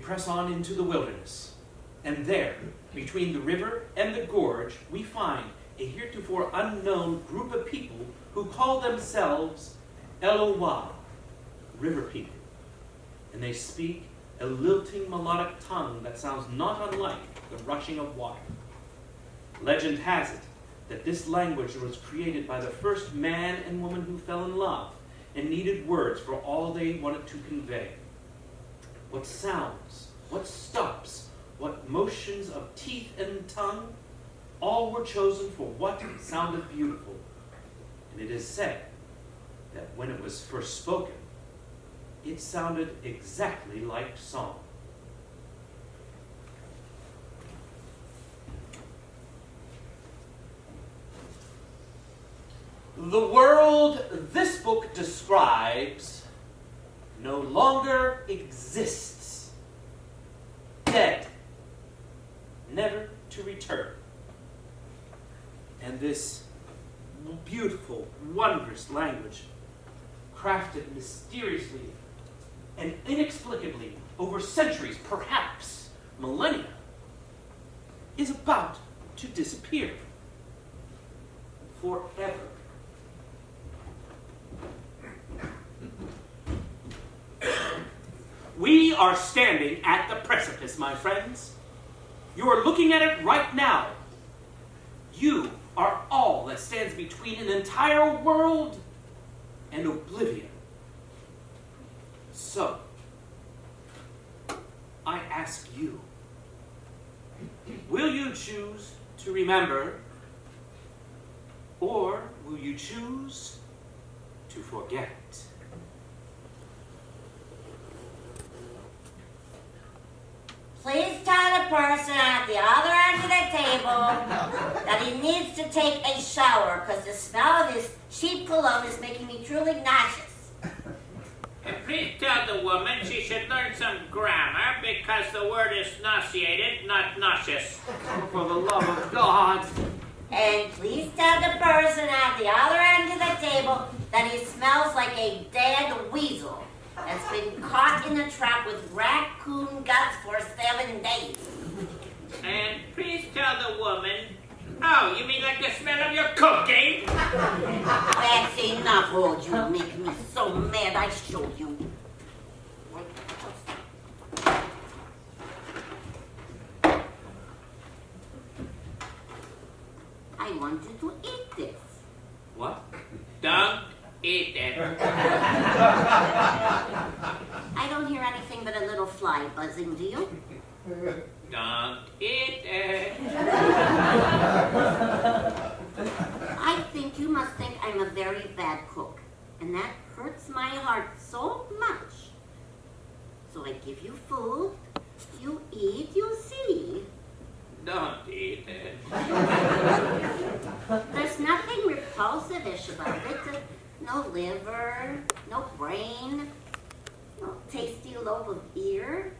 press on into the wilderness, and there, between the river and the gorge, we find a heretofore unknown group of people who call themselves Eloi, river people. And they speak a lilting melodic tongue that sounds not unlike the rushing of water. Legend has it that this language was created by the first man and woman who fell in love and needed words for all they wanted to convey. What sounds, what stops, what motions of teeth and tongue, all were chosen for what sounded beautiful. And it is said that when it was first spoken, it sounded exactly like song. The world this book describes no longer exists. Dead, never to return. And this beautiful, wondrous language, crafted mysteriously and inexplicably over centuries, perhaps millennia, is about to disappear forever. We are standing at the precipice, my friends. You are looking at it right now. You are all that stands between an entire world and oblivion. So, I ask you, will you choose to remember, or will you choose to forget? Please tell the person at the other end of the table that he needs to take a shower because the smell of his cheap cologne is making me truly nauseous. And please tell the woman she should learn some grammar because the word is nauseated, not nauseous. For the love of God. And please tell the person at the other end of the table that he smells like a dead weasel that's been caught in a trap with raccoon guts for 7 days. And please tell the woman, oh, you mean like the smell of your cooking? That's enough, old. You make me so mad, I show you. I want you to eat this. What? Don't eat it. I don't hear anything but a little fly buzzing, do you? Don't eat it. I think you must think I'm a very bad cook, and that hurts my heart so much. So I give you food, you eat, you see. Don't eat it. There's nothing repulsive-ish about it. No liver, no brain, no tasty lobe of ear.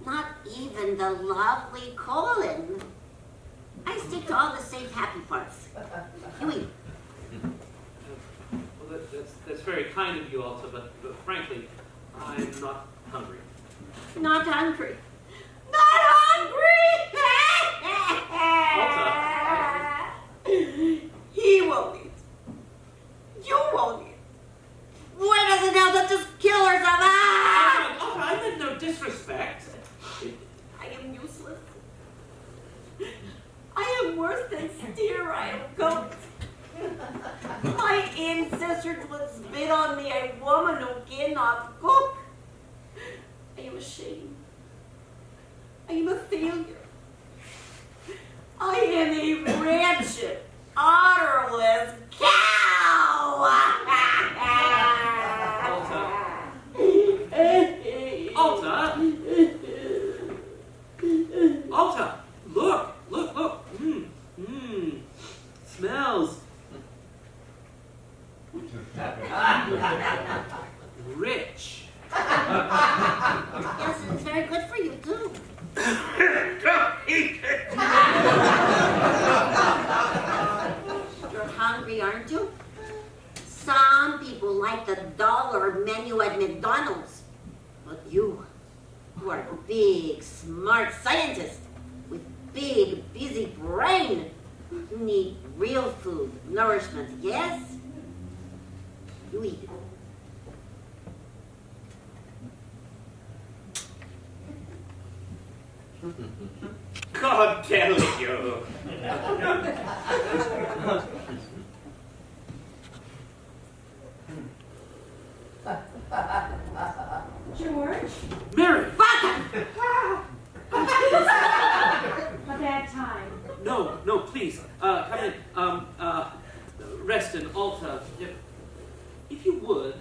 Not even the lovely colon. I stick to all the safe, happy parts. You eat. Well, that's very kind of you, Alta, but frankly, I'm not hungry. Not hungry. Not hungry! He won't eat. You won't eat. Why doesn't Elsa just kill herself? Alta, I meant no disrespect. I am useless. I am worse than steer. I am goat. My ancestors would spit on me, a woman who cannot cook. I am ashamed. I am a failure. I am a wretched, utterless cow. Alta! Alta! Look! Smells rich. Yes, it's very good for you, too. Don't eat it. You're hungry, aren't you? Some people like the dollar menu at McDonald's. But you You are a big, smart scientist with big, busy brain. You need real food, nourishment, yes? You eat it. God tell you. George, Mary! a bad time. No, no, please. Come in. Reston, Alta. If you would.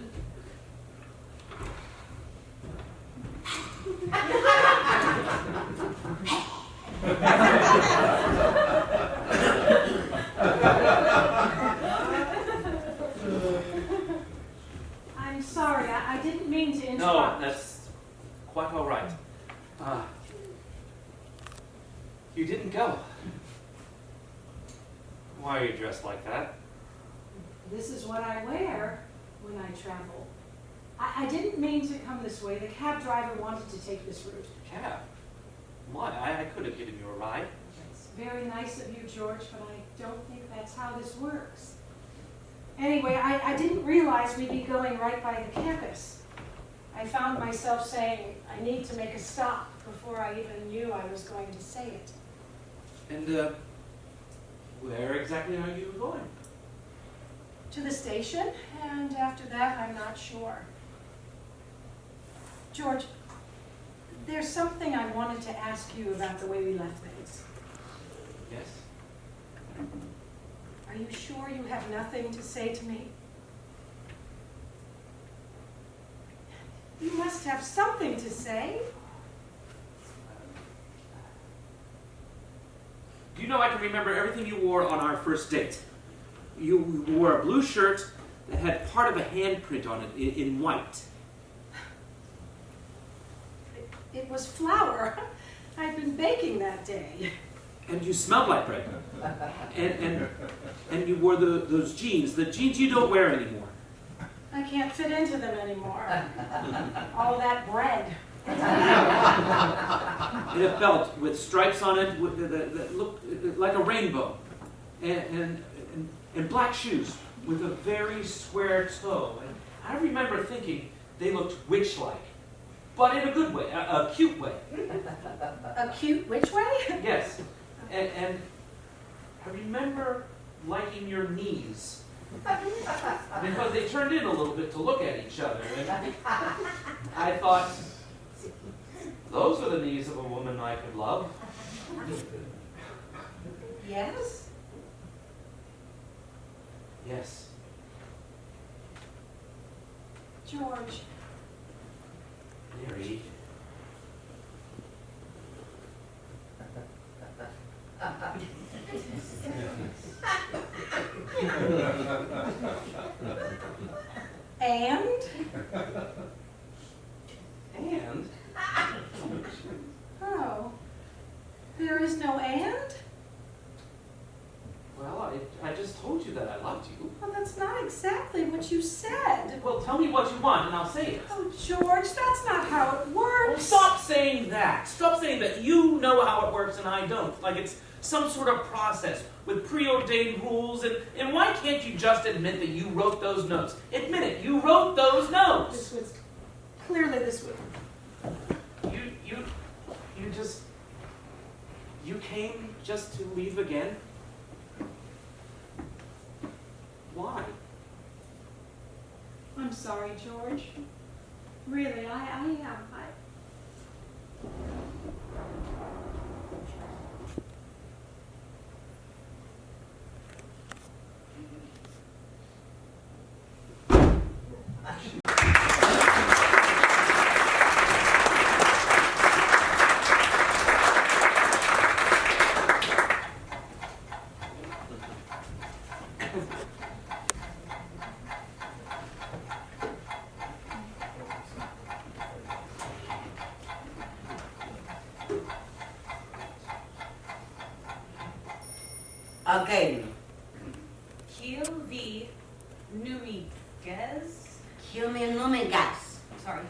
I'm sorry, I didn't mean to No, interrupt. that's quite all right. You didn't go. Why are you dressed like that? This is what I wear when I travel. I didn't mean to come this way. The cab driver wanted to take this route. Cab? Why? I could have given you a ride. It's very nice of you, George, but I don't think that's how this works. Anyway, I didn't realize we'd be going right by the campus. I found myself saying, I need to make a stop before I even knew I was going to say it. And, where exactly are you going? To the station, and after that, I'm not sure. George, there's something I wanted to ask you about the way we left things. Yes? Are you sure you have nothing to say to me? You must have something to say. Do you know I can remember everything you wore on our first date? You wore a blue shirt that had part of a handprint on it in white. It was flour. I'd been baking that day. And you smelled like bread. And you wore those jeans, the jeans you don't wear anymore. I can't fit into them anymore. All that bread. And a belt with stripes on it that looked like a rainbow. And black shoes with a very square toe. And I remember thinking they looked witch-like, but in a good way, a cute way. A cute which way? Yes. And I remember liking your knees. Because they turned in a little bit to look at each other. And I thought, those are the knees of a woman I could love. Yes? Yes. George, Mary. and? And? Oh, there is no and? Well, I just told you that I loved you. Well, that's not exactly what you said. Well, tell me what you want and I'll say it. Oh, George, that's not how it Well, works. stop saying that. Stop saying that you know how it works and I don't. Like it's some sort of process with preordained rules. And why can't you just admit that you wrote those notes? Admit it. You wrote those notes. This was clearly this was. You came just to leave again? Why? I'm sorry, George. Really, I am. Again. Kilvi Numigas. Kill me numigas. Sorry.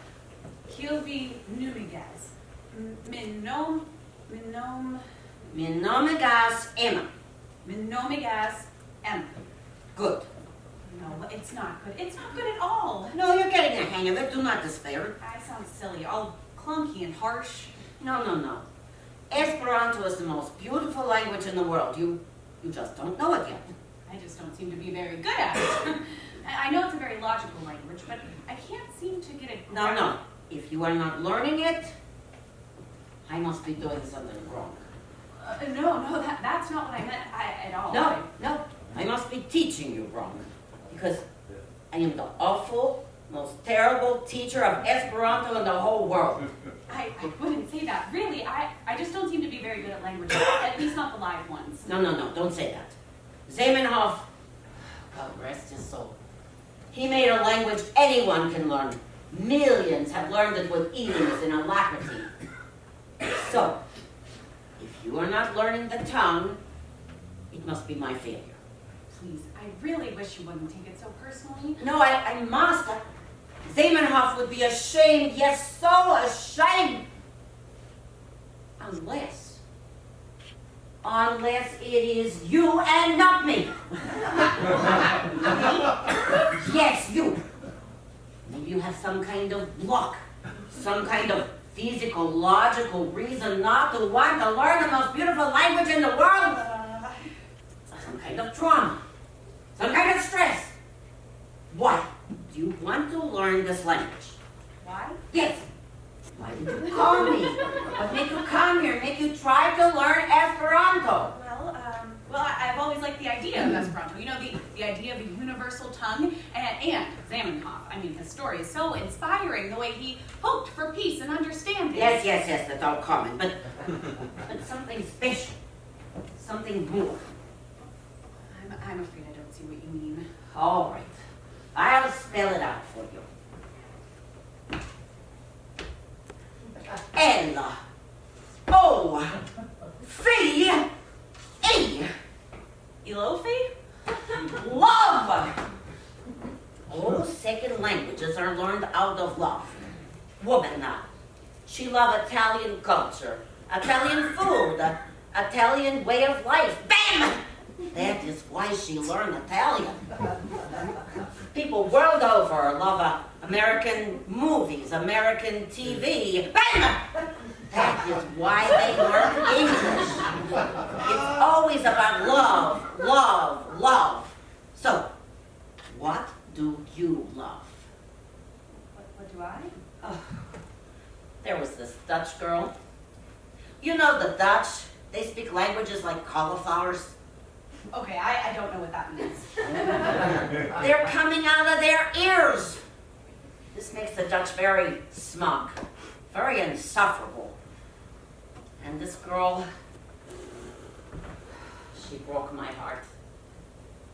Kilvi Numigas. Minomigas Emma. Minomigas M. Good. No, it's not good. It's not good at all. No, you're getting the hang of it. Do not despair. I sound silly, all clunky and harsh. No. Esperanto is the most beautiful language in the world. You just don't know it yet. I just don't seem to be very good at it. I know it's a very logical language, but I can't seem to get it. No. If you are not learning it, I must be doing something wrong. No, that's not what I meant at all. No. I must be teaching you wrong. Because I am the awful, most terrible teacher of Esperanto in the whole world. I wouldn't say that. Really, I just don't seem to be very good at languages, at least not the live ones. No, don't say that. Zamenhof, God rest his soul, he made a language anyone can learn. Millions have learned it with ease and alacrity. So, if you are not learning the tongue, it must be my failure. Please, I really wish you wouldn't take it so personally. No, I must. Zamenhof would be ashamed, yes, so ashamed. Unless it is you and not me. Yes, you. Maybe you have some kind of block, some kind of physical, logical reason not to want to learn the most beautiful language in the world. Some kind of trauma, some kind of stress. Why do you want to learn this language? Why? Yes. Why did you call me? What made you come here? Make you try to learn Esperanto? Well, I've always liked the idea of Esperanto. You know, the idea of a universal tongue. And Zamenhof, I mean, his story is so inspiring, the way he hoped for peace and understanding. Yes, that's all common, but something special, something more. I'm afraid I don't see what you mean. All right, I'll spell it out for you. L-O-V-E. Ilofi? Love! All second languages are learned out of love. Woman now. She loves Italian culture, Italian food, Italian way of life. Bam! That is why she learned Italian. People world over love American movies, American TV. Bam! That is why they learn English. It's always about love. So, what do you love? What do I? Oh, there was this Dutch girl. You know the Dutch, they speak languages like cauliflowers. Okay, I don't know what that means. They're coming out of their ears. This makes the Dutch very smug, very insufferable. And this girl, she broke my heart.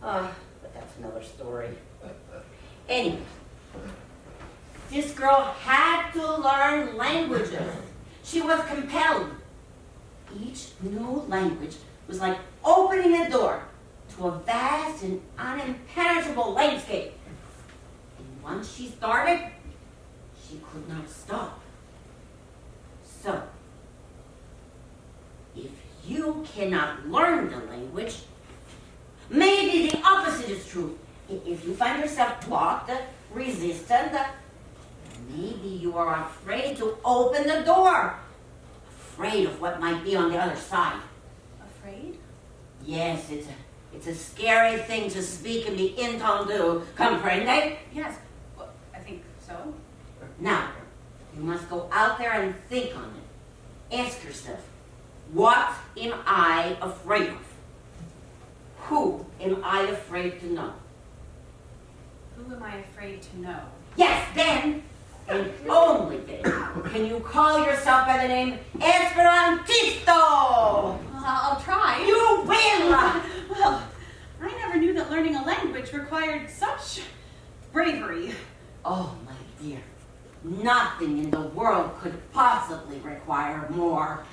But that's another story. Anyway, this girl had to learn languages. She was compelled. Each new language was like opening a door to a vast and unimpenetrable landscape. And once she started, she could not stop. So, if you cannot learn the language, maybe the opposite is true. If you find yourself blocked, resistant, maybe you are afraid to open the door. Afraid of what might be on the other side. Afraid? Yes, it's a scary thing to speak and be entendu. Comprende? Yes, well, I think so. Now, you must go out there and think on it. Ask yourself, what am I afraid of? Who am I afraid to know? Who am I afraid to know? Yes, then, and only then, can you call yourself by the name Esperantisto! Well, I'll try. You will! Well, I never knew that learning a language required such bravery. Oh, my dear, nothing in the world could possibly require more.